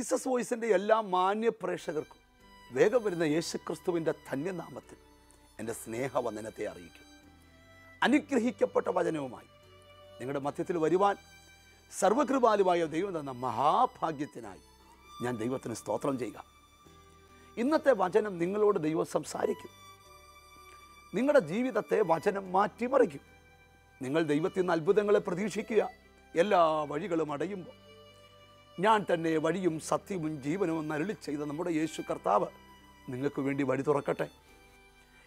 Jesus വോയിസിൻ്റെ എല്ലാ മാന്യ പ്രേക്ഷകർക്കും വേഗം വരുന്ന യേശുക്രിസ്തുവിൻ്റെ ധന്യനാമത്തിൽ എൻ്റെ സ്നേഹവന്ദനത്തെ അറിയിക്കും. അനുഗ്രഹിക്കപ്പെട്ട വചനവുമായി നിങ്ങളുടെ മധ്യത്തിൽ വരുവാൻ സർവകൃപാലുവായ ദൈവം തന്ന മഹാഭാഗ്യത്തിനായി ഞാൻ ദൈവത്തിന് സ്തോത്രം ചെയ്യുക. ഇന്നത്തെ വചനം നിങ്ങളോട് ദൈവം സംസാരിക്കും. നിങ്ങളുടെ ജീവിതത്തെ വചനം മാറ്റിമറിക്കും. നിങ്ങൾ ദൈവത്തിൽ നിന്ന് അത്ഭുതങ്ങളെ പ്രതീക്ഷിക്കുക. എല്ലാ വഴികളും അടയുമ്പോൾ ഞാൻ തന്നെ വഴിയും സത്യവും ജീവനും അരുളി ചെയ്ത നമ്മുടെ യേശു കർത്താവ് നിങ്ങൾക്ക് വേണ്ടി വഴി തുറക്കട്ടെ.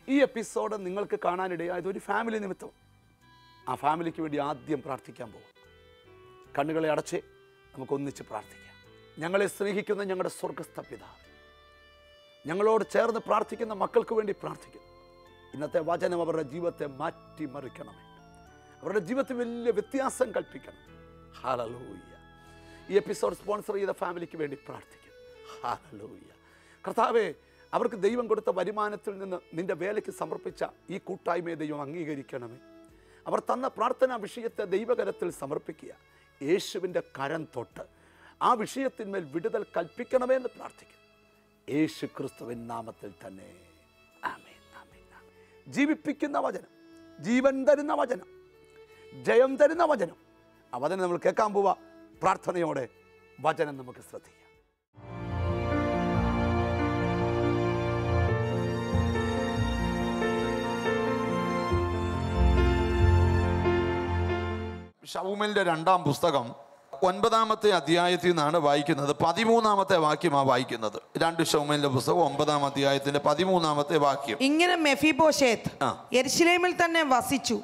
ഈ എപ്പിസോഡ് നിങ്ങൾക്ക് കാണാനിടയായത് ഒരു ഫാമിലി നിമിത്തം. ആ ഫാമിലിക്ക് വേണ്ടി ആദ്യം പ്രാർത്ഥിക്കാൻ പോകും. കണ്ണുകളെ അടച്ച് നമുക്കൊന്നിച്ച് പ്രാർത്ഥിക്കാം. ഞങ്ങളെ സ്നേഹിക്കുന്ന ഞങ്ങളുടെ സ്വർഗസ്ഥ പിതാവ്, ഞങ്ങളോട് ചേർന്ന് പ്രാർത്ഥിക്കുന്ന മക്കൾക്ക് വേണ്ടി പ്രാർത്ഥിക്കുന്നു. ഇന്നത്തെ വചനം അവരുടെ ജീവിതത്തെ മാറ്റിമറിക്കണമേ. അവരുടെ ജീവിതത്തിൽ വലിയ വ്യത്യാസം കൽപ്പിക്കണം. ഹല്ലേലൂയ. ഈ എപ്പിസോഡ് സ്പോൺസർ ചെയ്ത ഫാമിലിക്ക് വേണ്ടി പ്രാർത്ഥിക്കുന്നു. ഹല്ലേലൂയ. കർത്താവേ, അവർക്ക് ദൈവം കൊടുത്ത വരുമാനത്തിൽ നിന്ന് നിൻ്റെ വേലയ്ക്ക് സമർപ്പിച്ച ഈ കൂട്ടായ്മയെ ദൈവം അംഗീകരിക്കണമേ. അവർ തന്ന പ്രാർത്ഥനാ വിഷയത്തെ ദൈവകരത്തിൽ സമർപ്പിക്കുക. യേശുവിൻ്റെ കരം തൊട്ട് ആ വിഷയത്തിന്മേൽ വിടുതൽ കൽപ്പിക്കണമേ എന്ന് പ്രാർത്ഥിക്കുന്നു. യേശു ക്രിസ്തുവിൻ നാമത്തിൽ തന്നെ ആമേൻ. ആമേൻ. ജീവിപ്പിക്കുന്ന വചനം, ജീവൻ തരുന്ന വചനം, ജയം തരുന്ന വചനം. ആ വചനം നമ്മൾ കേൾക്കാൻ പോവാ. പ്രാർത്ഥനയോടെ വചനം നമുക്ക് ശ്രദ്ധിക്കാം. ശമൂവേലിന്റെ 2-ാം പുസ്തകം 9-ാമത്തെ അധ്യായത്തിൽ നിന്നാണ് വായിക്കുന്നത്. 13-ാമത്തെ വാക്യമാണ് വായിക്കുന്നത്. 2 ശമൂവേലിന്റെ പുസ്തകം 9-ാം അധ്യായത്തിന്റെ 13-ാമത്തെ വാക്യം. ഇങ്ങനെ മെഫീബോശേത്ത് യെരുശലേമിൽ തന്നെ വസിച്ചു.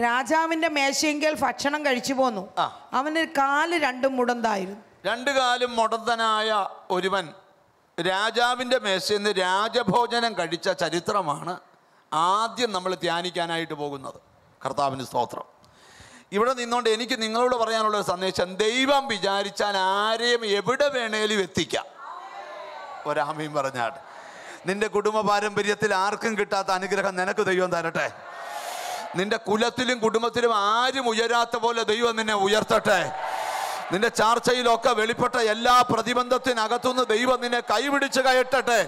രാജാവിന്റെ മേശയെങ്കിൽ ഭക്ഷണം കഴിച്ചു പോന്നു. അവന് കാല് 2 മുടന്തായിരുന്നു. 2 കാലും മുടന്തനായ ഒരുവൻ രാജാവിന്റെ മേശയിൽ നിന്ന് രാജഭോജനം കഴിച്ച ചരിത്രമാണ് ആദ്യം നമ്മൾ ധ്യാനിക്കാനായിട്ട് പോകുന്നത്. കർത്താവിന് സ്തോത്രം. ഇവിടെ നിന്നുകൊണ്ട് എനിക്ക് നിങ്ങളോട് പറയാനുള്ള ഒരു സന്ദേശം, ദൈവം വിചാരിച്ചാൽ ആരെയും എവിടെ വേണേലും എത്തിക്കാം. ഒരാമയും പറഞ്ഞാട്ട് നിന്റെ കുടുംബ പാരമ്പര്യത്തിൽ ആർക്കും കിട്ടാത്ത അനുഗ്രഹം നിനക്ക് ദൈവം തരട്ടെ. നിന്റെ കുലത്തിലും കുടുംബത്തിലും ആരും ഉയരാത്ത പോലെ ദൈവം നിന്നെ ഉയർത്തട്ടെ. നിന്റെ ചാർച്ചയിലൊക്കെ വെളിപ്പെട്ട എല്ലാ പ്രതിബന്ധത്തിനകത്തുനിന്ന് ദൈവം നിന്നെ കൈപിടിച്ച് കയറ്റട്ടെ.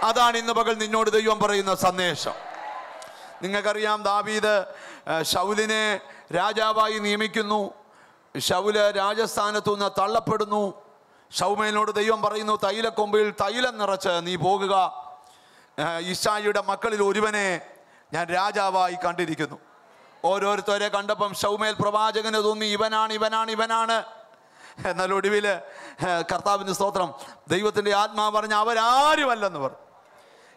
അതാണ് ഇന്ന് പകൽ നിന്നോട് ദൈവം പറയുന്ന സന്ദേശം. നിങ്ങൾക്കറിയാം, ദാവീദ് ശൗലിനെ രാജാവായി നിയമിക്കുന്നു. ശൗല് രാജസ്ഥാനത്തു നിന്ന് തള്ളപ്പെടുന്നു. ശമൂവേലിനോട് ദൈവം പറയുന്നു, തൈലക്കൊമ്പിൽ തൈലം നിറച്ച് നീ പോകുക. യിശ്ശായിയുടെ മക്കളിൽ ഒരുവനെ ഞാൻ രാജാവായി കണ്ടിരിക്കുന്നു. ഓരോരുത്തരെ കണ്ടപ്പം ശമൂവേൽ പ്രവാചകന് തോന്നി ഇവനാണ് ഇവനാണ് ഇവനാണ്. എന്നാൽ ഒടുവിൽ കർത്താവിന് സ്തോത്രം, ദൈവത്തിൻ്റെ ആത്മാവ് പറഞ്ഞ അവരാരുമല്ലെന്ന് പറഞ്ഞു.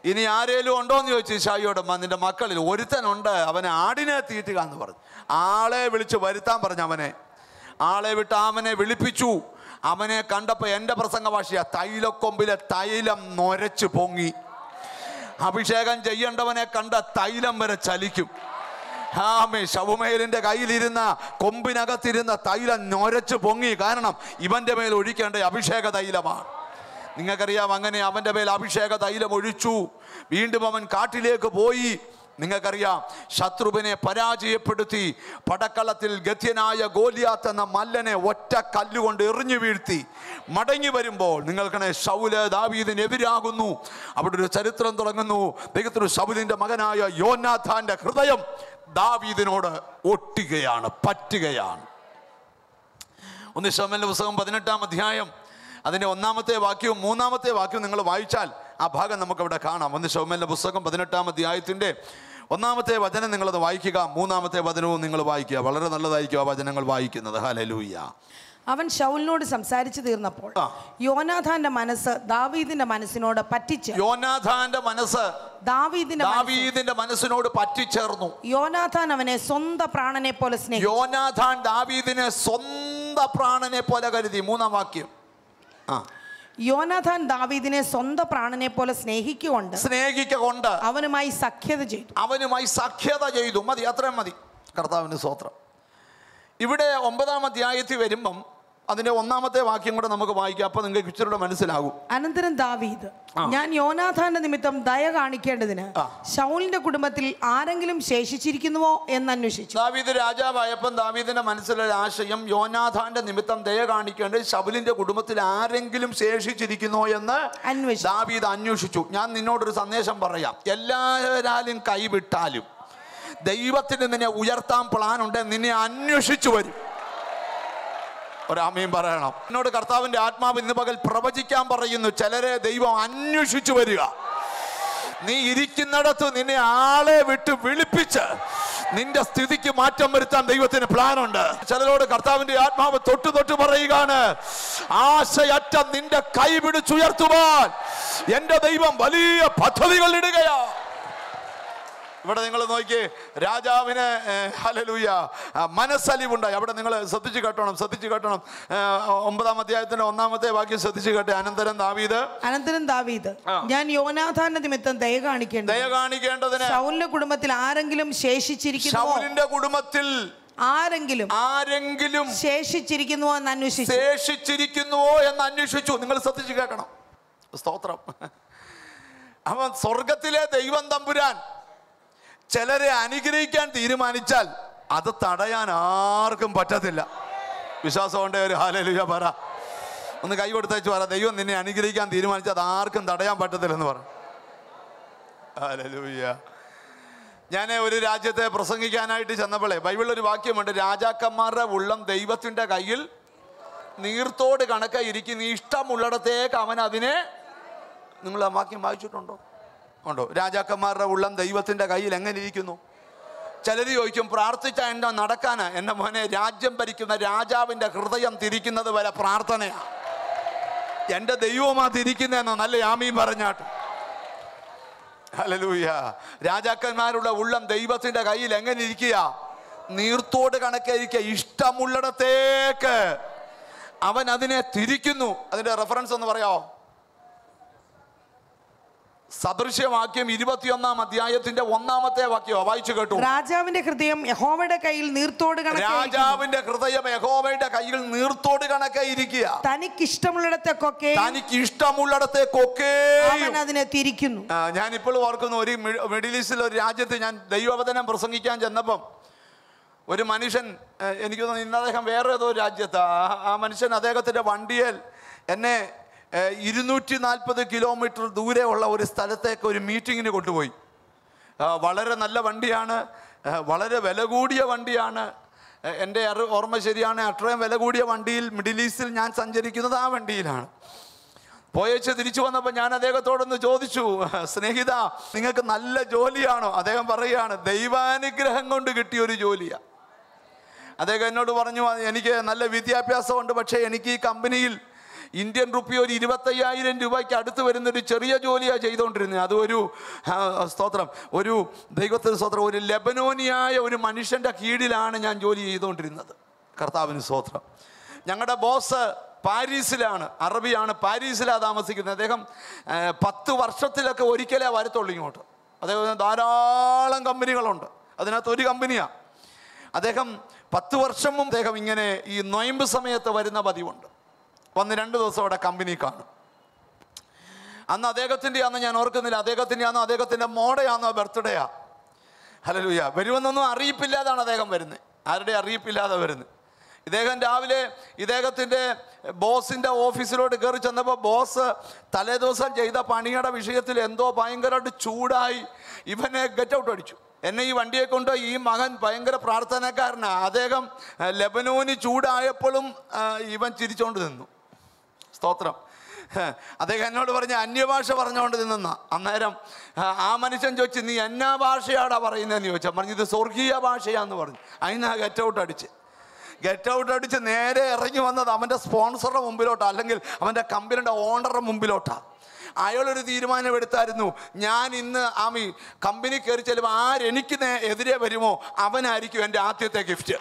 ഇനി ആരേലും ഉണ്ടോയെന്ന് ചോദിച്ചു യിശ്ശായിയോട്. നിന്റെ മക്കളിൽ ഒരുത്തനുണ്ട്, അവനെ ആടിനെ തീറ്റുക എന്ന് പറഞ്ഞു. ആളെ വിളിച്ച് വരുത്താൻ പറഞ്ഞു. ആളെ വിട്ട് അവനെ വിളിപ്പിച്ചു. അവനെ കണ്ടപ്പോൾ എൻ്റെ പ്രസംഗ ഭാഷയാ, തൈലക്കൊമ്പിലെ തൈലം നൊരച്ചു പൊങ്ങി. അഭിഷേകം ചെയ്യേണ്ടവനെ കണ്ട തൈലം വരെ ചലിക്കും. ശമൂവേലിന്റെ കയ്യിലിരുന്ന കൊമ്പിനകത്തിരുന്ന തൈലം നൊരച്ചു പൊങ്ങി. കാരണം ഇവന്റെ മേൽ ഒഴിക്കേണ്ട അഭിഷേക തൈലമാണ്. നിങ്ങൾക്കറിയാം, അങ്ങനെ അവൻ്റെ മേൽ അഭിഷേക തൈലം ഒഴിച്ചു. വീണ്ടും അവൻ കാട്ടിലേക്ക് പോയി. നിങ്ങൾക്കറിയാം, ശത്രുവിനെ പരാജയപ്പെടുത്തി പടക്കളത്തിൽ ഗത്യനായ ഗോലിയാത്ത് എന്ന മല്ലനെ ഒറ്റ കല്ലുകൊണ്ട് എറിഞ്ഞു വീഴ്ത്തി. മടങ്ങി വരുമ്പോൾ നിങ്ങൾക്കണേ ശൗല് ദാവീദിനെതിരാകുന്നു. അവിടെ ഒരു ചരിത്രം തുടങ്ങുന്നു. ദൈവത്തിന് ശൗലിന്റെ മകനായ യോനാഥാന്റെ ഹൃദയം ദാവീദിനോട് ഒട്ടുകയാണ്, പറ്റുകയാണ്. 1 ശമൂവേലിന്റെ പുസ്തകം 18-ാം അധ്യായം അതിൻ്റെ 1-ാമത്തെ വാക്യവും 3-ാമത്തെ വാക്യവും നിങ്ങൾ വായിച്ചാൽ ആ ഭാഗം നമുക്കവിടെ കാണാം. 1 ശമൂവേലിന്റെ പുസ്തകം 18-ാം അധ്യായത്തിൻ്റെ 1-ാമത്തെ വചനം നിങ്ങളത് വായിക്കുക. 3-ാമത്തെ വചനവും നിങ്ങൾ വായിക്കുക. വളരെ നല്ലതായിരിക്കും ആ വചനങ്ങൾ വായിക്കുന്നത്. ഹല്ലേലൂയ. അവൻ ശൗലിനോട് സംസാരിച്ചു തീർന്നപ്പോൾ യോനാഥാന്റെ മനസ്സ് ദാവീദിന്റെ മനസ്സിനോട് പറ്റിച്ച് യോനാഥാന്റെ മനസ്സ് ദാവീദിന്റെ മനസ്സിനോട് പറ്റിച്ചേർന്നു. യോനാഥാൻ അവനെ സ്വന്തം പ്രാണനെ പോലെ സ്നേഹിച്ചു. യോനാഥാൻ ദാവീദിനെ സ്വന്തം പ്രാണനെ പോലെ കരുതി. 3-ാം വാക്യം. യോനാഥാൻ ദാവീദിനെ സ്വന്തം പ്രാണനെ പോലെ സ്നേഹിക്കൊണ്ട് അവനുമായി സഖ്യത ചെയ്തു. മതി, അത്രയും മതി. കർത്താവിന് സ്തോത്രം. ഇവിടെ 9-ാം അധ്യായത്തിൽ വരുമ്പം അതിന്റെ 1-ാമത്തെ വാക്യം കൂടെ നമുക്ക് വായിക്കാം, അപ്പൊ നിങ്ങൾക്ക് ഇച്ചിരി മനസ്സിലാകും. അനന്തരം ദാവീദ്, ഞാൻ യോനാഥാന്റെ നിമിത്തം ദയ കാണിക്കേണ്ടതിന് ശൗലിന്റെ കുടുംബത്തിൽ ആരെങ്കിലും ശേഷിച്ചിരിക്കുന്നുവോ എന്ന് അന്വേഷിച്ചു. ദാവീദ് രാജാവായപ്പം ദാവീദിന്റെ മനസ്സിലൊരു ആശയം, യോനാഥാന്റെ നിമിത്തം ദയ കാണിക്കേണ്ടത് ശൗലിന്റെ കുടുംബത്തിൽ ആരെങ്കിലും ശേഷിച്ചിരിക്കുന്നോ എന്ന് ദാവീദ് അന്വേഷിച്ചു. ഞാൻ നിന്നോടൊരു സന്ദേശം പറയാം. എല്ലാവരാലും കൈവിട്ടാലും ദൈവത്തിന് നിന്നെ ഉയർത്താൻ പ്ലാൻ ഉണ്ട്. നിന്നെ അന്വേഷിച്ചു വരും. ഒരാമയും പറയണം. എന്നോട് കർത്താവിന്റെ ആത്മാവ് ഇന്ന് പകൽ പ്രവചിക്കാൻ പറയുന്നു, ചിലരെ ദൈവം അന്വേഷിച്ചു വരിക. നീ ഇരിക്കുന്നിടത്ത് നിന്നെ ആളെ വിട്ട് വിളിപ്പിച്ച് നിന്റെ സ്ഥിതിക്ക് മാറ്റം വരുത്താൻ ദൈവത്തിന് പ്ലാനുണ്ട്. ചിലരോട് കർത്താവിന്റെ ആത്മാവ് തൊട്ട് പറയുകയാണ്, ആശയറ്റ നിന്റെ കൈ പിടിച്ചുയർത്തുവാൻ എന്റെ ദൈവം വലിയ പദ്ധതികൾ ഇടുകയാ. ഇവിടെ നിങ്ങൾ നോക്കിയേ, രാജാവിന് ഹല്ലേലൂയ മനസ്സലിവുണ്ടായി. അവിടെ നിങ്ങൾ ശ്രദ്ധിച്ചു കേട്ടോണം. 9-ാം അധ്യായത്തിന്റെ 1-ാമത്തെ വാക്യം ശ്രദ്ധിച്ചു കേട്ടെ. അനന്തരം ദാവീദ് ഞാൻ യോനാഥാന്റെ നിമിത്തം ദയ കാണിക്കേണ്ടതിന് ശൗലിന്റെ കുടുംബത്തിൽ ആരെങ്കിലും ശേഷിച്ചിരിക്കുന്നു, ശൗലിന്റെ കുടുംബത്തിൽ ആരെങ്കിലും ശേഷിച്ചിരിക്കുന്നുവോ എന്ന് അന്വേഷിച്ചു. നിങ്ങൾ ശ്രദ്ധിച്ചു കേൾക്കണം. സ്തോത്രം. അവൻ സ്വർഗത്തിലെ ദൈവം തമ്പുരാൻ ചിലരെ അനുഗ്രഹിക്കാൻ തീരുമാനിച്ചാൽ അത് തടയാൻ ആർക്കും പറ്റത്തില്ല. വിശ്വാസം കൊണ്ട് ഒരു ഹല്ലേലൂയ പറ. ഒന്ന് കൈ കൊടുത്തയച്ചു പറ, ദൈവം നിന്നെ അനുഗ്രഹിക്കാൻ തീരുമാനിച്ചാൽ അത് ആർക്കും തടയാൻ പറ്റത്തില്ലെന്ന് പറ. ഹല്ലേലൂയ. ഞാൻ ഒരു രാജ്യത്തെ പ്രസംഗിക്കാനായിട്ട് ചെന്നപ്പോഴേ ബൈബിളിൽ ഒരു വാക്യമുണ്ട്, രാജാക്കന്മാരുടെ ഉള്ളം ദൈവത്തിൻ്റെ കയ്യിൽ നീർത്തോട് കണക്കായിരിക്കും, നീ ഇഷ്ടമുള്ളിടത്തേക്ക് അവൻ അതിനെ. നിങ്ങൾ ആ വാക്യം വായിച്ചിട്ടുണ്ടോ? ഉണ്ടോ? രാജാക്കന്മാരുടെ ഉള്ളം ദൈവത്തിൻ്റെ കയ്യിൽ എങ്ങനെ ഇരിക്കുന്നു? ചിലർ ചോദിക്കും, പ്രാർത്ഥിച്ച എന്താ നടക്കാനാ? എൻ്റെ മോനെ, രാജ്യം ഭരിക്കുന്ന രാജാവിൻ്റെ ഹൃദയം തിരിക്കുന്നത് വരെ പ്രാർത്ഥനയാണ്. എൻ്റെ ദൈവമാ തിരിക്കുന്നതെന്നോ നല്ല ആമീൻ പറഞ്ഞാട്ട്. ഹല്ലേലൂയ. രാജാക്കന്മാരുടെ ഉള്ളം ദൈവത്തിൻ്റെ കയ്യിൽ എങ്ങനെ ഇരിക്കുക? നീർത്തോട് കണക്കായിരിക്കുക, ഇഷ്ടമുള്ളിടത്തേക്ക് അവൻ അതിനെ തിരിക്കുന്നു. അതിൻ്റെ റെഫറൻസ് ഒന്ന് പറയാമോ? സദൃശ്യവാക്യം 21-ാം അധ്യായത്തിന്റെ 1-ാമത്തെ വാക്യം വായിച്ചു കേട്ടു. രാജാവിന്റെ ഹൃദയം യഹോവയുടെ കയ്യിൽ നീർത്തോട് കണക്കായിരിക്കുക, തനിക്കിഷ്ടമുള്ളിടത്തേക്കൊക്കെ അവൻ അതിനെ തിരിക്കുന്നു. ഞാൻ ഇപ്പോൾ ഓർക്കുന്നു, ഒരു മിഡിൽ ഈസ്റ്റിൽ ഒരു രാജ്യത്ത് ഞാൻ ദൈവവചനം പ്രസംഗിക്കാൻ ചെന്നപ്പം ഒരു മനുഷ്യൻ, എനിക്ക് തോന്നുന്നു ഇന്ന് അദ്ദേഹം വേറെ ഏതോ രാജ്യത്താ, ആ മനുഷ്യൻ അദ്ദേഹത്തിന്റെ വണ്ടിയിൽ എന്നെ 240 കിലോമീറ്റർ ദൂരെയുള്ള ഒരു സ്ഥലത്തേക്ക് ഒരു മീറ്റിങ്ങിന് കൊണ്ടുപോയി. വളരെ നല്ല വണ്ടിയാണ്, വളരെ വില കൂടിയ വണ്ടിയാണ്. എൻ്റെ ഓർമ്മ ശരിയാണ്, അത്രയും വില കൂടിയ വണ്ടിയിൽ മിഡിൽ ഈസ്റ്റിൽ ഞാൻ സഞ്ചരിക്കുന്നത് ആ വണ്ടിയിലാണ്. പോയച്ച് തിരിച്ചു വന്നപ്പോൾ ഞാൻ അദ്ദേഹത്തോടൊന്ന് ചോദിച്ചു, സ്നേഹിത, നിങ്ങൾക്ക് നല്ല ജോലിയാണോ? അദ്ദേഹം പറയുകയാണ്, ദൈവാനുഗ്രഹം കൊണ്ട് കിട്ടിയൊരു ജോലിയാണ്. അദ്ദേഹം എന്നോട് പറഞ്ഞു, എനിക്ക് നല്ല വിദ്യാഭ്യാസമുണ്ട്, പക്ഷേ എനിക്ക് ഈ കമ്പനിയിൽ ഇന്ത്യൻ റുപ്പി ഒരു 25,000 രൂപയ്ക്ക് അടുത്ത് വരുന്നൊരു ചെറിയ ജോലിയാണ് ചെയ്തുകൊണ്ടിരുന്നത്. അത് ഒരു സ്തോത്രം, ഒരു ദൈവത്തിന് സ്തോത്രം, ഒരു ലെബനോനിയായ ഒരു മനുഷ്യൻ്റെ കീഴിലാണ് ഞാൻ ജോലി ചെയ്തുകൊണ്ടിരുന്നത്. കർത്താവിന് സ്തോത്രം. ഞങ്ങളുടെ ബോസ് പാരീസിലാണ്, അറബിയാണ്, പാരീസിലാണ് താമസിക്കുന്നത്. അദ്ദേഹം 10 വർഷത്തിലൊക്കെ ഒരിക്കലേ വരത്തുള്ളൂ ഇങ്ങോട്ട്. അദ്ദേഹം ധാരാളം കമ്പനികളുണ്ട്, അതിനകത്ത് ഒരു കമ്പനിയാണ്. അദ്ദേഹം 10 വർഷം മുമ്പ് അദ്ദേഹം ഇങ്ങനെ ഈ നൊയമ്പ് സമയത്ത് വരുന്ന പതിവുണ്ട്. വന്ന് 2 ദിവസം അവിടെ കമ്പനി കാണും. അന്ന് അദ്ദേഹത്തിൻ്റെ ആണെന്ന് ഞാൻ ഓർക്കുന്നില്ല, അദ്ദേഹത്തിൻ്റെ മോഡയാണോ ബർത്ത്ഡേയാ. ഹല്ലേലൂയ. വരുമെന്നൊന്നും അറിയിപ്പില്ലാതാണ് അദ്ദേഹം വരുന്നത്, ആരുടെ അറിയിപ്പില്ലാതെ വരുന്നത്. ഇദ്ദേഹം രാവിലെ ഇദ്ദേഹത്തിൻ്റെ ബോസിൻ്റെ ഓഫീസിലോട്ട് കയറി ചെന്നപ്പോൾ ബോസ് തലേദിവസം ചെയ്ത പണിയുടെ വിഷയത്തിൽ എന്തോ ഭയങ്കരമായിട്ട് ചൂടായി ഇവനെ ഗെറ്റ് ഔട്ട് അടിച്ചു. എന്നെ ഈ വണ്ടിയെ കൊണ്ട് ഈ മകൻ ഭയങ്കര പ്രാർത്ഥനക്കാരനാണ്. അദ്ദേഹം ലെബനോന് ചൂടായപ്പോഴും ഇവൻ ചിരിച്ചോണ്ട് നിന്നു. സ്തോത്രം. അദ്ദേഹം എന്നോട് പറഞ്ഞ അന്യഭാഷ പറഞ്ഞുകൊണ്ട് നിന്ന. അന്നേരം ആ മനുഷ്യൻ ചോദിച്ചു, നീ എന്നാ ഭാഷയാടാ പറയുന്നതെന്ന് ചോദിച്ചാൽ പറഞ്ഞു, ഇത് സ്വർഗീയ ഭാഷയാന്ന് പറഞ്ഞു. അതിനാ ഗെറ്റ് ഔട്ട് അടിച്ച് നേരെ ഇറങ്ങി വന്നത് അവൻ്റെ സ്പോൺസറുടെ മുമ്പിലോട്ടാണ്, അല്ലെങ്കിൽ അവൻ്റെ കമ്പനിയുടെ ഓണറുടെ മുമ്പിലോട്ടാണ്. അയാളൊരു തീരുമാനം എടുത്തായിരുന്നു, ഞാൻ ഇന്ന് കമ്പനി കയറി ചെല്ലുമ്പോൾ ആരെനിക്ക് എതിരെ വരുമോ അവനായിരിക്കും എൻ്റെ ആദ്യത്തെ ഗിഫ്റ്റ്.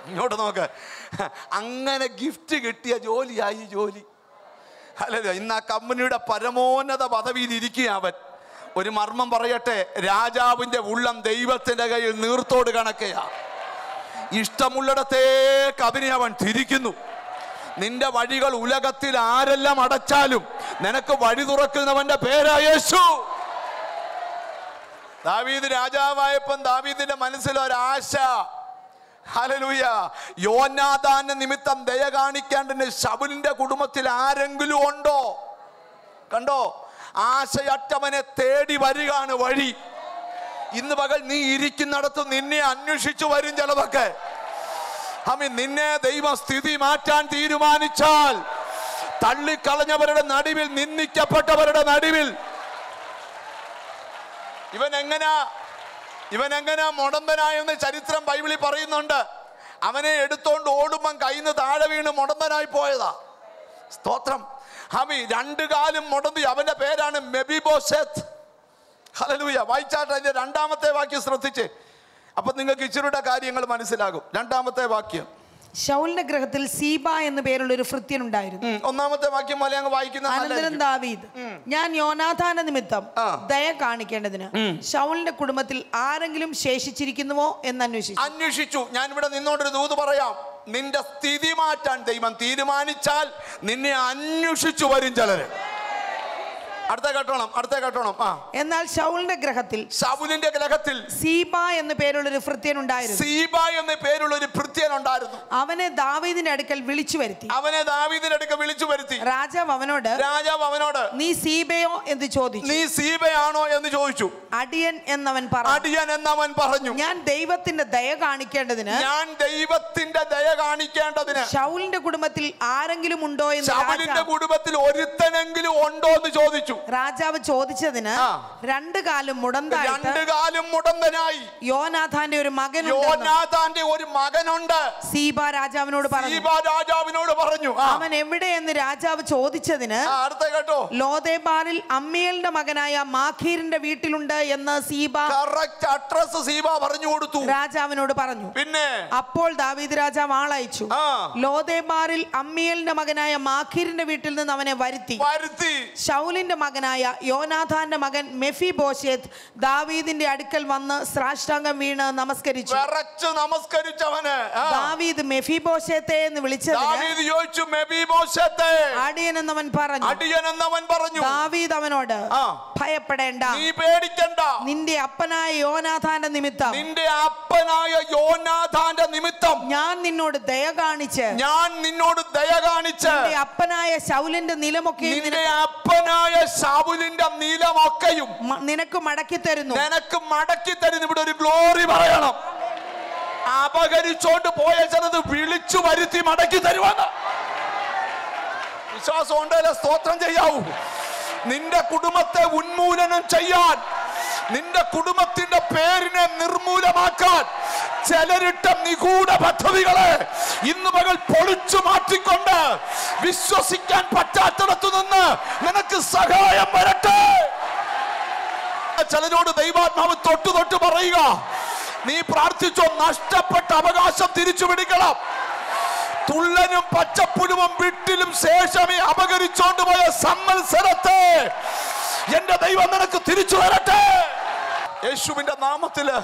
ഇങ്ങോട്ട് നോക്ക്, അങ്ങനെ ഗിഫ്റ്റ് കിട്ടിയ ജോലിയായി ജോലി. അല്ല, ഇന്ന് ആ കമ്പനിയുടെ പരമോന്നത പദവിയിൽ ഇരിക്കുക അവൻ. ഒരു മർമ്മം പറയട്ടെ, രാജാവിൻ്റെ ഉള്ളം ദൈവത്തിൻ്റെ കയ്യിൽ നീർത്തോട് കണക്കെയാ. ഇഷ്ടമുള്ളിടത്തേക്ക് അതിനെ അവൻ തിരിക്കുന്നു. നിന്റെ വഴികൾ ഉലകത്തിൽ ആരെല്ലാം അടച്ചാലും നിനക്ക് വഴി തുറക്കുന്നവന്റെ പേരാ യേശു. ദാവീദ് രാജാവായപ്പം ദാവീദിന്റെ മനസ്സിൽ ഒരാശ. ഹല്ലേലൂയ. യോനാഥാന്റെ നിമിത്തം ദയ കാണിക്കേണ്ടതിന് ശൗലിന്റെ കുടുംബത്തിൽ ആരെങ്കിലും ഉണ്ടോ? കണ്ടോ, ആശയറ്റവനെ തേടി വരികയാണ് വഴി. ഇന്ന് പകൽ നീ ഇരിക്കുന്നിടത്ത് നിന്നെ അന്വേഷിച്ചു വരും ചിലതൊക്കെ. നിന്നെ ദൈവം സ്ഥിതി മാറ്റാൻ തീരുമാനിച്ചാൽ, തള്ളിക്കളഞ്ഞവരുടെ നടുവിൽ, നിന്ദിക്കപ്പെട്ടവരുടെ നടുവിൽ ഇവൻ എങ്ങനാ മുടന്തനായെന്ന് ചരിത്രം ബൈബിളിൽ പറയുന്നുണ്ട്. അവനെ എടുത്തോണ്ട് ഓടുമ്പം കയ്യിൽ നിന്ന് താഴെ വീണ് മുടന്തനായി പോയതാ. സ്തോത്രം. രണ്ടു കാലും മുടന്തി. അവന്റെ പേരാണ് മെഫീബോശെത്ത്. ഹല്ലേലൂയ. വായിച്ചാട്ടെ അതിന്റെ രണ്ടാമത്തെ വാക്യം ശ്രദ്ധിച്ച്. അപ്പൊ നിങ്ങൾക്ക് ഇച്ചിരിയുടെ കാര്യങ്ങൾ മനസ്സിലാകും. രണ്ടാമത്തെ വാക്യം. ശൗലിന്റെ ഗൃഹത്തിൽ സീബ എന്നു പേരുള്ള ഒരു ഭൃത്യൻ ഉണ്ടായിരുന്നു. ഒന്നാമത്തെ വാക്യം പോലെ അങ്ങ് വായിക്കുന്ന. അനന്തരം ദാവീദ്, ഞാൻ യോനാഥാന നിമിത്തം ദയ കാണിക്കേണ്ടതിന് ശൗലിന്റെ കുടുംബത്തിൽ ആരെങ്കിലും ശേഷിച്ചിരിക്കുന്നുവോ എന്ന് അന്വേഷിച്ചു. ഞാൻ ഇവിടെ നിന്നോണ്ടൊരു ദൂത് പറയാം. നിന്റെ സ്ഥിതി മാറ്റാൻ ദൈവം തീരുമാനിച്ചാൽ നിന്നെ അന്വേഷിച്ചു വരും ചിലര്. അടുത്ത കേട്ടോണം. എന്നാൽ ശൗലിന്റെ ഗ്രഹത്തിൽ സീബ എന്ന പേരുള്ള ഒരു ഭൃത്യൻ ഉണ്ടായിരുന്നു. അവനെ ദാവീദിന്റെ അടുക്കൽ വിളിച്ചു വരുത്തി. രാജാവ് അവനോട് നീ സീബയോ എന്ന് ചോദിച്ചു. നീ സീബയാണോ എന്ന് ചോദിച്ചു. അടിയൻ എന്നവൻ പറഞ്ഞു, ഞാൻ ദൈവത്തിന്റെ ദയ കാണിക്കേണ്ടതിന് ശൗലിന്റെ കുടുംബത്തിൽ ആരെങ്കിലും ഉണ്ടോ എന്ന്. ശൗലിന്റെ കുടുംബത്തിൽ ഒരുത്തനെങ്കിലും ഉണ്ടോ എന്ന് ചോദിച്ചു. രാജാവ് ചോദിച്ചതിന് രണ്ടു കാലും മുടന്തനായി യോനാഥാന്റെ ഒരു മകനുണ്ട്. സീബ രാജാവിനോട് പറഞ്ഞു. അവൻ എവിടെയെന്ന് രാജാവ് ചോദിച്ചതിന് ലോദേബാറിൽ അമ്മിയേലിന്റെ മകനായ മാഖീരിന്റെ വീട്ടിലുണ്ട് എന്ന് സീബ പറഞ്ഞു കൊടുത്തു. രാജാവിനോട് പറഞ്ഞു. പിന്നെ അപ്പോൾ ദാവീദ് രാജാവ് ആളയച്ചു. ലോദേബാറിൽ അമ്മിയേലിന്റെ മകനായ മാഖീരിന്റെ വീട്ടിൽ നിന്ന് അവനെ വരുത്തി. ശൗലിന്റെ മകനായ യോനാഥാന്റെ മകൻ മെഫീബോശെത്ത് ദാവീദിന്റെ അടുക്കൽ വന്ന് സാഷ്ടാംഗം വീണ് നമസ്കരിച്ചു. ദാവീദ് മെഫീബോശെത്തെ എന്ന് വിളിച്ചതിന് അടിയൻ എന്നവൻ പറഞ്ഞു. ദാവീദ് അവനോട്, ഭയപ്പെടേണ്ട, നീ പേടിക്കണ്ട, നിന്റെ അപ്പനായ യോനാഥാന്റെ നിമിത്തം ഞാൻ നിന്നോട് ദയ കാണിച്ച് നിന്റെ അപ്പനായ ശൗലിന്റെ നിലമൊക്കെയും നിനക്ക് മടക്കി തരുന്നു. ഇവിടെ ഒരു ഗ്ലോറി പറയണം. അപകരിച്ചോണ്ട് പോയ ചിലത് വിളിച്ചു വരുത്തി മടക്കി തരുവാണ്. വിശ്വാസം ഉണ്ടല്ലേ? സ്തോത്രം ചെയ്യാവൂ. നിന്റെ കുടുംബത്തെ ഉന്മൂലനം ചെയ്യാൻ, നിന്റെ കുടുംബത്തിന്റെ പേരിനെ നിർമൂലമാക്കാൻ ചിലരിട്ട നിഗൂഢ പദ്ധതികളെ ഇന്ന് പകൽ പൊളിച്ചു മാറ്റിക്കൊണ്ട് വിശ്വസിക്കാൻ പറ്റാത്തിടത്തു നിന്ന് നിനക്ക് സഹായം വരട്ടെ. ചിലരോട് ദൈവാത്മാവ് തൊട്ട് പറയുക, നീ പ്രാർത്ഥിച്ചോ, നഷ്ടപ്പെട്ട അവകാശം തിരിച്ചു പിടിക്കണം. തുള്ളനും പച്ചപ്പുഴുവും വിട്ടിലും ശേഷമേ അപകരിച്ചോണ്ട് പോയ സമ്മത്സരത്തെ എന്റെ ദൈവം നിനക്ക് തിരിച്ചു വരട്ടെ. യേശുവിന്റെ നാമത്തില്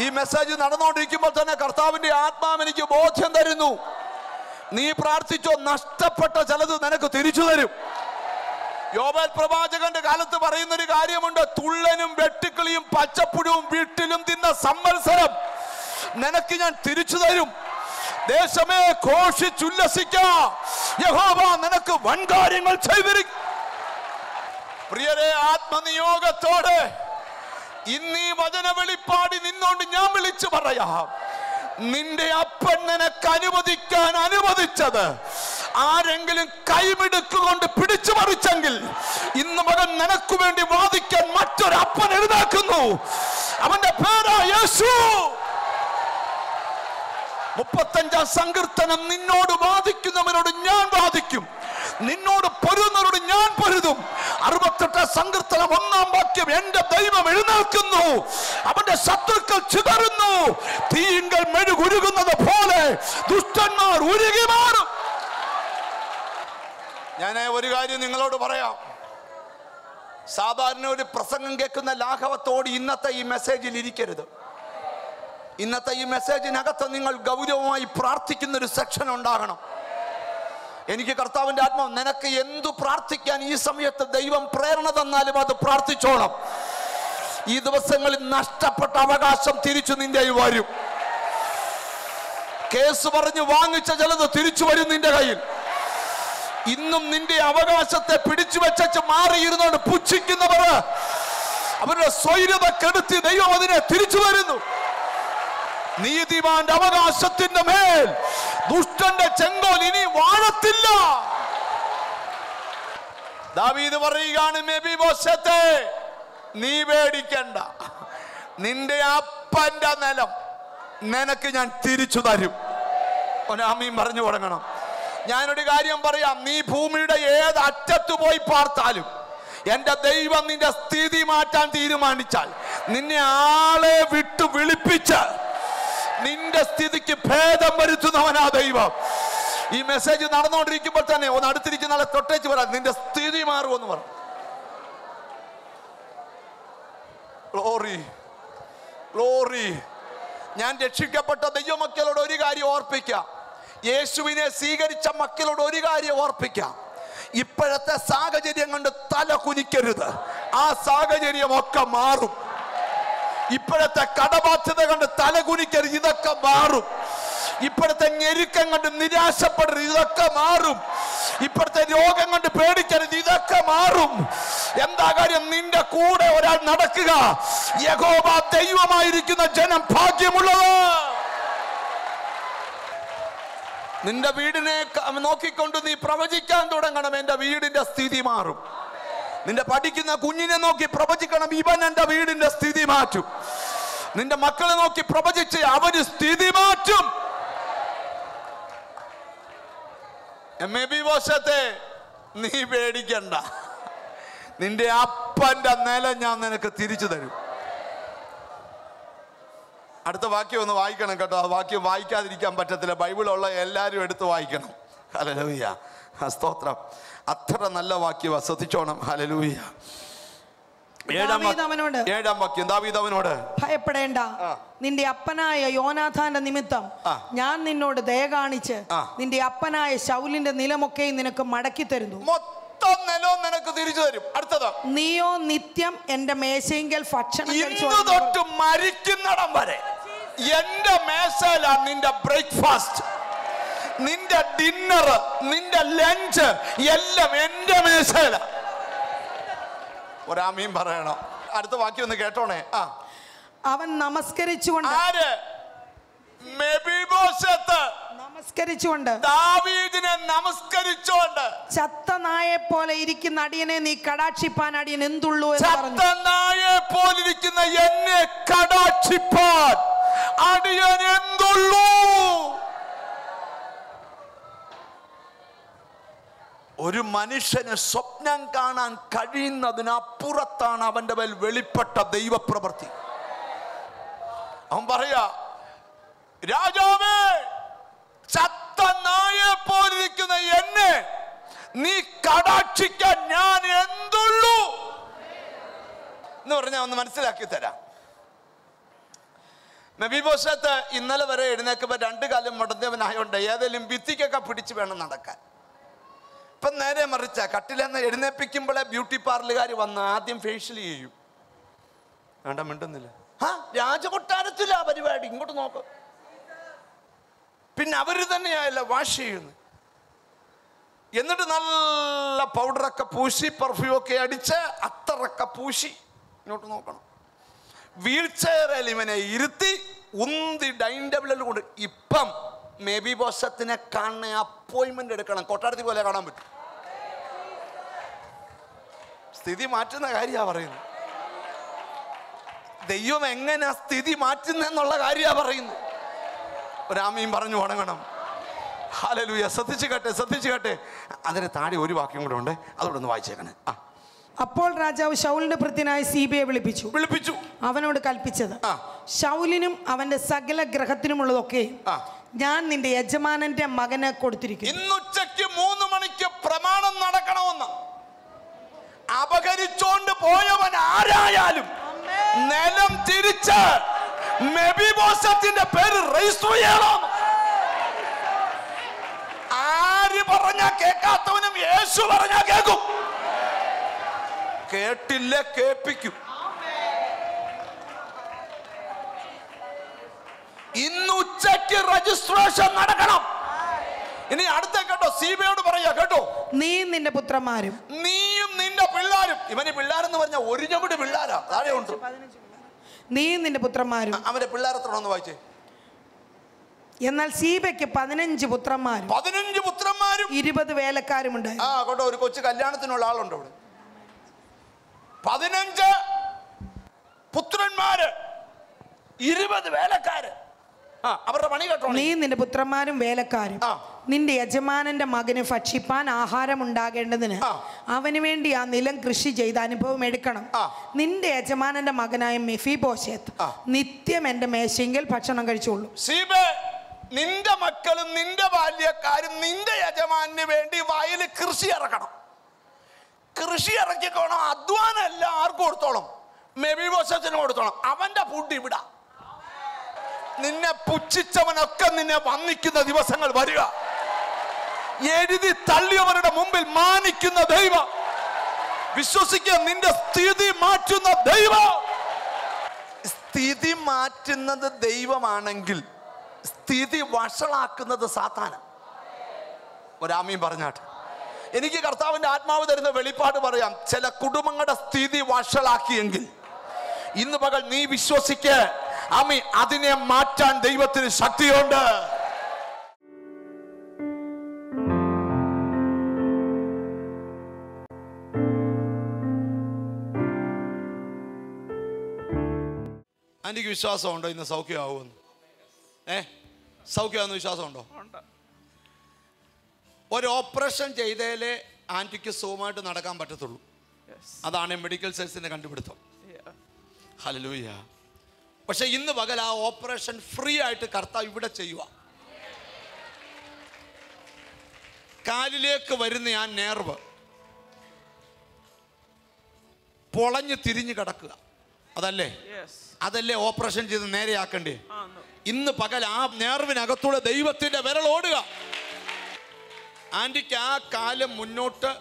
ഈ മെസ്സേജ് നടന്നുകൊണ്ടിരിക്കുമ്പോൾ തന്നെ കർത്താവിന്റെ ആത്മാവ് എനിക്ക് ബോധ്യം തരുന്നു. നീ പ്രാർത്ഥിച്ചോ, നഷ്ടപ്പെട്ട ചിലത് നിനക്ക് തിരിച്ചു തരും. യോബേൽ പ്രവാചകന്റെ കാലത്ത് പറയുന്നൊരു കാര്യമുണ്ട്. തുള്ളനും വെട്ടുക്കിളിയും പച്ചപ്പുഴുവും വീട്ടിലും തിന്ന സമ്മത്സരം നിനക്ക് ഞാൻ തിരിച്ചു തരും. ദേശമേ ഘോഷിച്ചുല്ലസിക്ക, യഹോവ നിനക്ക് വൻകാര്യങ്ങൾ ചെയ്തിരിക്കും. പ്രിയരെ, ആത്മനിയോഗത്തോടെ ഇന്നീ വചന വെളിപ്പാടി നിന്നോണ്ട് ഞാൻ വിളിച്ചു പറയാം, നിന്റെ അപ്പൻ നിനക്ക് അനുവദിച്ചത് ആരെങ്കിലും കൈമിടുക്കുകൊണ്ട് പിടിച്ചു മറിച്ചെങ്കിൽ ഇന്ന് മകൻ നിനക്ക് വേണ്ടി വാദിക്കാൻ മറ്റൊരു അപ്പൻ എഴുന്നേൽക്കുന്നു. അവന്റെ പേരാ യേശു. 35 സങ്കീർത്തനം, നിന്നോട് വാദിക്കുന്നവരോട് ഞാൻ വാദിക്കും, നിന്നോട് പൊരുന്നവരോട് ഞാൻ പൊരുതും. 68 സങ്കീർത്തനം 1-ാം വാക്യം, എന്റെ ദൈവം എഴുന്നേൽക്കുന്നു, അവന്റെ ശത്രുക്കൾ ചിതറുന്നു, തീയിങ്കൽ മെഴുകുരുകുന്നത് പോലെ ദുഷ്ടന്മാർ ഉരുകി മാറും. ഞാൻ ഒരു കാര്യം നിങ്ങളോട് പറയാം. സാധാരണ ഒരു പ്രസംഗം കേൾക്കുന്ന ലാഘവത്തോട് ഇന്നത്തെ ഈ മെസ്സേജിൽ ഇരിക്കരുത്. ഇന്നത്തെ ഈ മെസ്സേജിനകത്ത് നിങ്ങൾ ഗൗരവമായി പ്രാർത്ഥിക്കുന്ന ഒരു സെക്ഷൻ ഉണ്ടാകണം. എനിക്ക് കർത്താവിന്റെ ആത്മാവ്, നിനക്ക് എന്തു പ്രാർത്ഥിക്കാൻ ഈ സമയത്ത് ദൈവം പ്രേരണ തന്നാലും അത് പ്രാർത്ഥിച്ചോണം. ഈ ദിവസങ്ങളിൽ നഷ്ടപ്പെട്ട അവകാശം തിരിച്ചു നിന്റെ കയ്യിൽ വരും. കേസ് പറഞ്ഞ് വാങ്ങിച്ച ചിലത് തിരിച്ചു വരും നിന്റെ കയ്യിൽ. ഇന്നും നിന്റെ അവകാശത്തെ പിടിച്ചു വെച്ചു മാറിയിരുന്നോണ്ട് പുച്ഛിക്കുന്നവർ അവരുടെ സ്വൈര്യത കെടുത്തി ദൈവം അതിനെ തിരിച്ചു വരുന്നു. നീതിമാന്റെ അവകാശത്തിന്റെ മേൽ ദുഷ്ടന്റെ ചെങ്കോൽ ഇനി വാഴത്തില്ല. ദാവീദ് പറയുകയാണ്, മെഫീബോശത്തെ നീ പേടിക്കണ്ട, നിന്റെ അപ്പന്റെ നിലം നിനക്ക് ഞാൻ തിരിച്ചു തരും. ആമീൻ പറഞ്ഞു തുടങ്ങണം. ഞാനൊരു കാര്യം പറയാം, നീ ഭൂമിയുടെ ഏത് അറ്റത്ത് പോയി പാർത്താലും എന്റെ ദൈവം നിന്റെ സ്ഥിതി മാറ്റാൻ തീരുമാനിച്ചാൽ നിന്നെ ആളെ വിട്ടു വിളിപ്പിച്ച് നിന്റെ സ്ഥിതിക്ക് ഭേദം വരുത്തുന്നവനാ ദൈവം. ഈ മെസ്സേജ് നടന്നുകൊണ്ടിരിക്കുമ്പോൾ തന്നെ ഒന്ന് അടുത്തിരിക്കുന്ന ആളെ തൊട്ടേച്ച് പറയാം, നിന്റെ സ്ഥിതി മാറുമെന്ന് പറഞ്ഞു. Glory glory. ഞാൻ രക്ഷിക്കപ്പെട്ട ദൈവമക്കളോട് ഒരു കാര്യം ഓർപ്പിക്കാം, യേശുവിനെ സ്വീകരിച്ച മക്കളോട് ഒരു കാര്യം ഓർപ്പിക്കാം. ഇപ്പോഴത്തെ സാഹചര്യം കൊണ്ട് തല കുനിക്കരുത്, ആ സാഹചര്യമൊക്കെ മാറും. ഇപ്പോഴത്തെ കടബാധ്യത കണ്ട് തല കുനിക്കരുത്, ഇതൊക്കെ മാറും. ഇപ്പോഴത്തെ ഞെരുക്കം കണ്ട് നിരാശപ്പെടരുത്, ഇതൊക്കെ മാറും. ഇപ്പോഴത്തെ രോഗം കൊണ്ട് പേടിക്കരുത്, ഇതൊക്കെ മാറും. എന്താ കാര്യം? നിന്റെ കൂടെ ഒരാൾ നടക്കുക. യഹോവ ദൈവമായിരിക്കുന്ന ജനം ഭാഗ്യമുള്ളത്. നിന്റെ വീടിനെ നോക്കിക്കൊണ്ട് നീ പ്രവചിക്കാൻ തുടങ്ങണം, എന്റെ വീടിന്റെ സ്ഥിതി മാറും. നിന്റെ പഠിക്കുന്ന കുഞ്ഞിനെ നോക്കി പ്രവചിക്കണം, ഇവൻ എന്റെ വീടിന്റെ സ്ഥിതി മാറ്റും. നിന്റെ മക്കളെ നോക്കി പ്രവചിച്ച് അവര് സ്ഥിതി മാറ്റും. മെഫീബോശത്തെ നീ പേടിക്കണ്ട, നിന്റെ അപ്പന്റെ നിലം ഞാൻ നിനക്ക് തിരിച്ചു തരും. അടുത്ത വാക്യം ഒന്ന് വായിക്കണം കേട്ടോ. ആ വാക്യം വായിക്കാതിരിക്കാൻ പറ്റത്തില്ല. ബൈബിളുള്ള എല്ലാവരും എടുത്ത് വായിക്കണം. ഹല്ലേലൂയ, സ്തോത്രം. അത്ര നല്ല വാക്യം, ശ്രദ്ധിച്ചോണം. ഹല്ലേലൂയ. ഏഴാം വാക്യം, ദാവീദ് അവനോട്, ഭയപ്പെടേണ്ട, നിന്റെ അപ്പനായ യോനാഥാന്റെ നിമിത്തം ഞാൻ നിന്നോട് ദയ കാണിച്ച് നിന്റെ അപ്പനായ ശൗലിന്റെ നിലമൊക്കെ നിനക്ക് മടക്കി തരുന്നു. മൊത്തം നിലവും നിനക്ക് തിരിച്ചു തരും. അടുത്തത്, നീയോ നിത്യം എന്റെ മേശയെങ്കിൽ ഭക്ഷണം ഇന്ന് തൊട്ട് മരിക്കുന്നിടം വരെ എന്റെ മേശയിലാണ് നിന്റെ ബ്രേക്ക്ഫാസ്റ്റ്, നിന്റെ ഡിന്നർ, നിന്റെ ലഞ്ച് എല്ലാം എന്റെ മേശയിലാണ്. ഒരാമീൻ പറയണം. അടുത്ത വാക്യം ഒന്ന് കേട്ടോണേ. അവൻ നമസ്കരിച്ചുകൊണ്ട്, ആര്? മെഫീബോശത്ത് നമസ്കരിച്ചുകൊണ്ട്, ദാവീദിനെ നമസ്കരിച്ചുകൊണ്ട്, ചത്ത നായെ പോലെ ഇരിക്കുന്ന അടിയനെ നീ കടാക്ഷിപ്പാൻ അടിയൻ എന്തുള്ളൂ എന്ന് പറഞ്ഞു. ചത്ത നായെ പോലിരിക്കുന്ന എന്നെ കടാക്ഷിപ്പാൻ അടിയൻ എന്തുള്ളൂ? ഒരു മനുഷ്യന് സ്വപ്നം കാണാൻ കഴിയുന്നതിനപ്പുറത്താണ് അവന്റെ മേൽ വെളിപ്പെട്ട ദൈവപ്രവൃത്തി. അവൻ പറയാ, രാജാവേ, ചത്ത നായെ പോലിരിക്കുന്ന എന്നെ നീ കടാക്ഷിക്കാൻ ഞാൻ എന്തുള്ളൂ എന്ന് പറഞ്ഞാൽ ഒന്ന് മനസ്സിലാക്കി തരാം. മെഫീബോശത്ത് ഇന്നലെ വരെ എഴുന്നേക്കുമ്പോൾ 2 കാലം മുടന്തവനായോണ്ട് ഏതെങ്കിലും ഭിത്തിക്കൊക്കെ പിടിച്ച് വേണം നടക്കാൻ. ഇപ്പം നേരെ മറിച്ച കട്ടിലെന്ന് എഴുന്നേപ്പിക്കുമ്പോഴേ ബ്യൂട്ടി പാർലറുകാർ വന്ന് ആദ്യം ഫേഷ്യൽ ചെയ്യും. വേണ്ട, മിണ്ടുന്നില്ല. രാജകൊട്ടാരത്തിലാ പരിപാടി, ഇങ്ങോട്ട് നോക്ക്. പിന്നെ അവര് തന്നെയായല്ല വാഷ് ചെയ്യുന്നു. എന്നിട്ട് നല്ല പൗഡറൊക്കെ പൂശി പെർഫ്യൂമൊക്കെ അടിച്ച് അത്തറൊക്കെ പൂശി ഇങ്ങോട്ട് നോക്കണം. വീൽ ചെയറിൽ ഇവനെ ഇരുത്തി ഉന്തി ഡൈനിങ് ടേബിളിൽ കൊണ്ട്. ഇപ്പം മെഫീബോശത്തിനെ കാണുന്ന അപ്പോയിന്റ്മെന്റ് എടുക്കണം. കൊട്ടാരത്തിൽ പോലെ കാണാൻ പറ്റും. സ്ഥിതി മാറ്റുന്ന കാര്യമാണ് പറയുന്നത്. ദൈവം എങ്ങനെ സ്ഥിതി മാറ്റുന്നെന്നുള്ള കാര്യമാണ് പറയുന്നത്. ഒരാമീൻ പറഞ്ഞു തുടങ്ങണം. ഹല്ലേലൂയ. ശ്രദ്ധിച്ചു കേട്ടെ. അതിന് താഴെ ഒരു വാക്യം കൂടെ ഉണ്ട്, അതോടെ ഒന്ന് വായിച്ചേക്കണേ. അപ്പോൾ രാജാവ് ശൗലിന്റെ ഭൃത്യനായ സീബയെ വിളിപ്പിച്ചു. അവനോട് കൽപ്പിച്ചത്, ശൗലിനും അവന്റെ സകല ഗ്രഹത്തിനുമുള്ളതൊക്കെ ഞാൻ നിന്റെ യജമാനന്റെ മകന് കൊടുത്തിരിക്കുന്നു. ഇന്നുച്ചയ്ക്ക് 3 മണിക്ക് പ്രമാണം നടക്കണമെന്ന്. അപഹരിച്ചോണ്ട് പോയവൻ ആരായാലും നിലം തിരിച്ച് മെഫീബോശത്തിന്റെ പേര് രജിസ്റ്റർ ചെയ്യണം. ആര് പറഞ്ഞാ കേൾക്കാത്തവനും യേശു പറഞ്ഞാ കേൾക്കും. കേട്ടില്ല കേൾപ്പിക്കും. ഇന്ന് ഉച്ചയ്ക്ക് രജിസ്ട്രേഷൻ നടക്കണം. ഇനി അടുത്ത കേട്ടോ, സീബയോട് പറയാ കേട്ടോ, നീയും നിന്റെ പുത്രന്മാരും നീയും നിന്റെ പിള്ളാരും. ഇവന് പിള്ളാരെന്ന് പറഞ്ഞ ഒരു ഞമ്മുടി പിള്ളാരാ താഴെ ഉണ്ട്. നീയും നിന്റെ പുത്രന്മാരും. അവന്റെ പിള്ളേരെത്രണമെന്ന് വായിച്ചേ. എന്നാൽ സീബയ്ക്ക് 15 പുത്രന്മാരും 15 പുത്രന്മാരും 20 വേലക്കാരും ഉണ്ടായി. ആ കേട്ടോ, ഒരു കൊച്ചു കല്യാണത്തിനുള്ള ആളുണ്ട് അവിടെ. 15 പുത്രന്മാര് 20 വേലക്കാര്. അവരുടെ പണി കേട്ടോ. നീ നിന്റെ പുത്രന്മാരും വേലക്കാരും നിന്റെ യജമാനന്റെ മകന് ഭക്ഷിപ്പാൻ ആഹാരം ഉണ്ടാകേണ്ടതിന് അവന് വേണ്ടി ആ നിലം കൃഷി ചെയ്ത് അനുഭവം എടുക്കണം. നിന്റെ യജമാനന്റെ മകനായ മെഫീബോശേത്ത് നിത്യം എന്റെ മേശയെങ്കിൽ ഭക്ഷണം കഴിച്ചോളൂ. നിന്റെ മക്കളും നിന്റെ ബാല്യക്കാരും നിന്റെ യജമാനന് വേണ്ടി വയലിൽ കൃഷി ഇറക്കണം. കൃഷി ഇറക്കിക്കോണം. അധ്വാനമല്ല ആർക്കും കൊടുത്തോളം, മെഫീബോശേത്തിന് കൊടുത്തോളം. അവന്റെ ഫുഡ് ഇവിടെ. നിന്നെ പുച്ഛിച്ചവനൊക്കെ നിന്നെ വന്ദിക്കുന്ന ദിവസങ്ങൾ വരിക. എഴുതി തള്ളിയവരുടെ മുമ്പിൽ മാനിക്കുന്ന ദൈവം. വിശ്വസിക്കുക, നിന്റെ സ്ഥിതി മാറ്റുന്ന ദൈവം. സ്ഥിതി മാറ്റുന്നത് ദൈവമാണെങ്കിൽ സ്ഥിതി വഷളാക്കുന്നത് സാത്താനാ. ഒരാമീൻ പറഞ്ഞാട്ടെ. എനിക്ക് കർത്താവിന്റെ ആത്മാവ് തരുന്ന വെളിപ്പാട് പറയാം. ചില കുടുംബങ്ങളുടെ സ്ഥിതി വഷളാക്കിയെങ്കിൽ ഇന്ന് പകൽ നീ വിശ്വസിക്ക, ആമീൻ, അതിനെ മാറ്റാൻ ദൈവത്തിന് ശക്തിയുണ്ട്. ആന്റിക്ക് വിശ്വാസമുണ്ടോ ഇന്ന് സൗഖ്യമാവുമെന്ന്? സൗഖ്യമാവുന്ന വിശ്വാസമുണ്ടോ? ഒരു ഓപ്പറേഷൻ ചെയ്തേലേ ആന്റിക്ക് സുഖമായിട്ട് നടക്കാൻ പറ്റത്തുള്ളൂ. അതാണ് മെഡിക്കൽ സയൻസിന്റെ കണ്ടുപിടുത്തം. ഹല്ലേലൂയ. പക്ഷെ ഇന്ന് പകൽ ആ ഓപ്പറേഷൻ ഫ്രീ ആയിട്ട് കർത്താവ് ഇവിടെ ചെയ്യുക. കാലിലേക്ക് വരുന്ന ആ നേർവ് പൊളഞ്ഞ് തിരിഞ്ഞു കിടക്കുക, അതല്ലേ ഓപ്പറേഷൻ ചെയ്ത് നേരെയാക്കണ്ടേ? ഇന്ന് പകൽ ആ നേർവിനകത്തൂടെ ദൈവത്തിന്റെ വിരൽ ഓടുക. ആന്റിക്ക് ആ കാലം മുന്നോട്ട്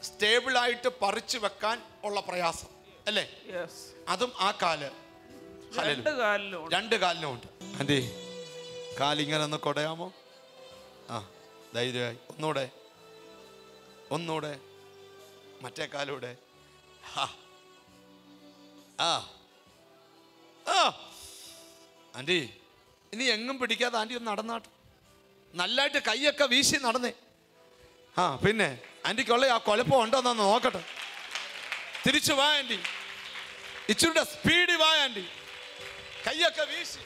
സ്റ്റേബിളായിട്ട് പറിച്ചു വെക്കാൻ ഉള്ള പ്രയാസം അല്ലേ? അതും ആ കാല് രണ്ട് കാലിലും ഉണ്ട്. ആന്റി, കാലിങ്ങനെ ഒന്ന് കൊടയാമോ? ആ, ധൈര്യമായി. ഒന്നൂടെ മറ്റേ കാലൂടെ. ആന്റി, ഇനി എങ്ങും പിടിക്കാതെ ആന്റി ഒന്ന് നടന്നാട്ട്, നല്ലതായിട്ട് കൈയൊക്കെ വീശി നടന്നേ. പിന്നെ ആന്റിക്കുള്ള ആ കുഴപ്പം ഉണ്ടോന്ന് നോക്കട്ടെ. തിരിച്ചു വാ ആന്റി, ഇച്ചിരുടെ സ്പീഡിൽ വാ ആന്റി, കൈയൊക്കെ വീശി.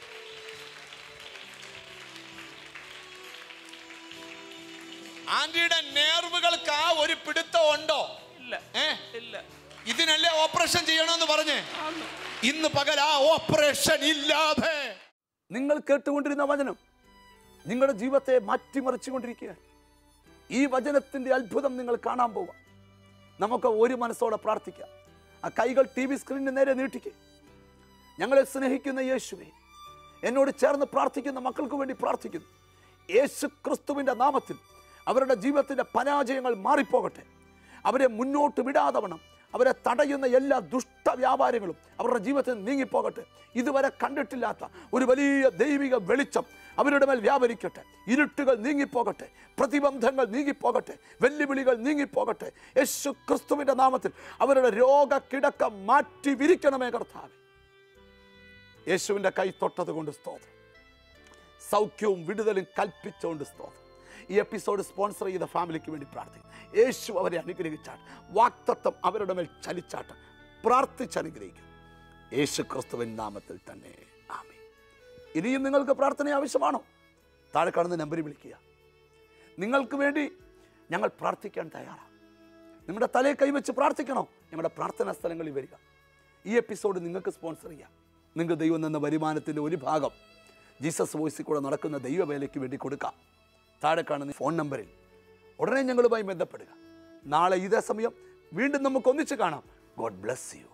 ആന്റിയുടെ നേർവുകൾക്ക് ആ ഒരു പിടുത്തം ഉണ്ടോ? ഇല്ല. ഇതിനല്ലേ ഓപ്പറേഷൻ ചെയ്യണമെന്ന് പറഞ്ഞേ. ഇന്ന് പകൽ ആ ഓപ്പറേഷൻ ഇല്ലാതെ നിങ്ങൾ കേട്ടുകൊണ്ടിരുന്ന വചനം നിങ്ങളുടെ ജീവിതത്തെ മാറ്റിമറിച്ചുകൊണ്ടിരിക്കുക. ഈ വചനത്തിന്റെ അത്ഭുതം നിങ്ങൾ കാണാൻ പോവുക. നമുക്ക് ഒരു മനസ്സോടെ പ്രാർത്ഥിക്കാം. ആ കൈകൾ TV സ്ക്രീനിന് നേരെ നീട്ടിക്കുക. ഞങ്ങളെ സ്നേഹിക്കുന്ന യേശുവേ, എന്നോട് ചേർന്ന് പ്രാർത്ഥിക്കുന്ന മക്കൾക്ക് വേണ്ടി പ്രാർത്ഥിക്കുന്നു. യേശു ക്രിസ്തുവിൻ്റെ നാമത്തിൽ അവരുടെ ജീവിതത്തിൻ്റെ പരാജയങ്ങൾ മാറിപ്പോകട്ടെ. അവരെ മുന്നോട്ട് വിടാതവണ്ണം അവരെ തടയുന്ന എല്ലാ ദുഷ്ടവ്യാപാരങ്ങളും അവരുടെ ജീവിതത്തിൽ നീങ്ങിപ്പോകട്ടെ. ഇതുവരെ കണ്ടിട്ടില്ലാത്ത ഒരു വലിയ ദൈവിക വെളിച്ചം അവരുടെ മേൽ വ്യാപരിക്കട്ടെ. ഇരുട്ടുകൾ നീങ്ങിപ്പോകട്ടെ, പ്രതിബന്ധങ്ങൾ നീങ്ങിപ്പോകട്ടെ, വെല്ലുവിളികൾ നീങ്ങിപ്പോകട്ടെ. യേശു ക്രിസ്തുവിൻ്റെ നാമത്തിൽ അവരുടെ രോഗക്കിടക്ക മാറ്റി വിരിക്കണമേ കർത്താവേ. യേശുവിൻ്റെ കൈ തൊട്ടത് കൊണ്ട് സ്തോത്രം. സൗഖ്യവും വിടുതലും കൽപ്പിച്ചുകൊണ്ട് സ്തോത്രം. ഈ എപ്പിസോഡ് സ്പോൺസർ ചെയ്ത ഫാമിലിക്ക് വേണ്ടി പ്രാർത്ഥിക്കും. യേശു അവരെ അനുഗ്രഹിച്ചാട്ട്, വാക്തത്വം അവരുടെ മേൽ ചലിച്ചാട്ട്, പ്രാർത്ഥിച്ചനുഗ്രഹിക്കും. യേശു ക്രിസ്തുവിൻ നാമത്തിൽ തന്നെ ആമേൻ. ഇനിയും നിങ്ങൾക്ക് പ്രാർത്ഥന ആവശ്യമാണോ? താഴെ കാണുന്ന നമ്പറിൽ വിളിക്കുക. നിങ്ങൾക്ക് വേണ്ടി ഞങ്ങൾ പ്രാർത്ഥിക്കാൻ തയ്യാറാണ്. നിങ്ങളുടെ തലയിൽ കൈവച്ച് പ്രാർത്ഥിക്കണോ? ഞങ്ങളുടെ പ്രാർത്ഥനാ സ്ഥലങ്ങളിൽ വരിക. ഈ എപ്പിസോഡ് നിങ്ങൾക്ക് സ്പോൺസർ ചെയ്യാം. നിങ്ങൾക്ക് ദൈവം എന്ന വരുമാനത്തിൻ്റെ ഒരു ഭാഗം ജീസസ് വോയിസിൽ കൂടെ നടക്കുന്ന ദൈവവേലയ്ക്ക് വേണ്ടി കൊടുക്കാം. താഴെ കാണുന്ന ഫോൺ നമ്പറിൽ ഉടനെ ഞങ്ങളുമായി ബന്ധപ്പെടുക. നാളെ ഇതേ സമയം വീണ്ടും നമുക്ക് ഒന്നിച്ച് കാണാം. God bless you.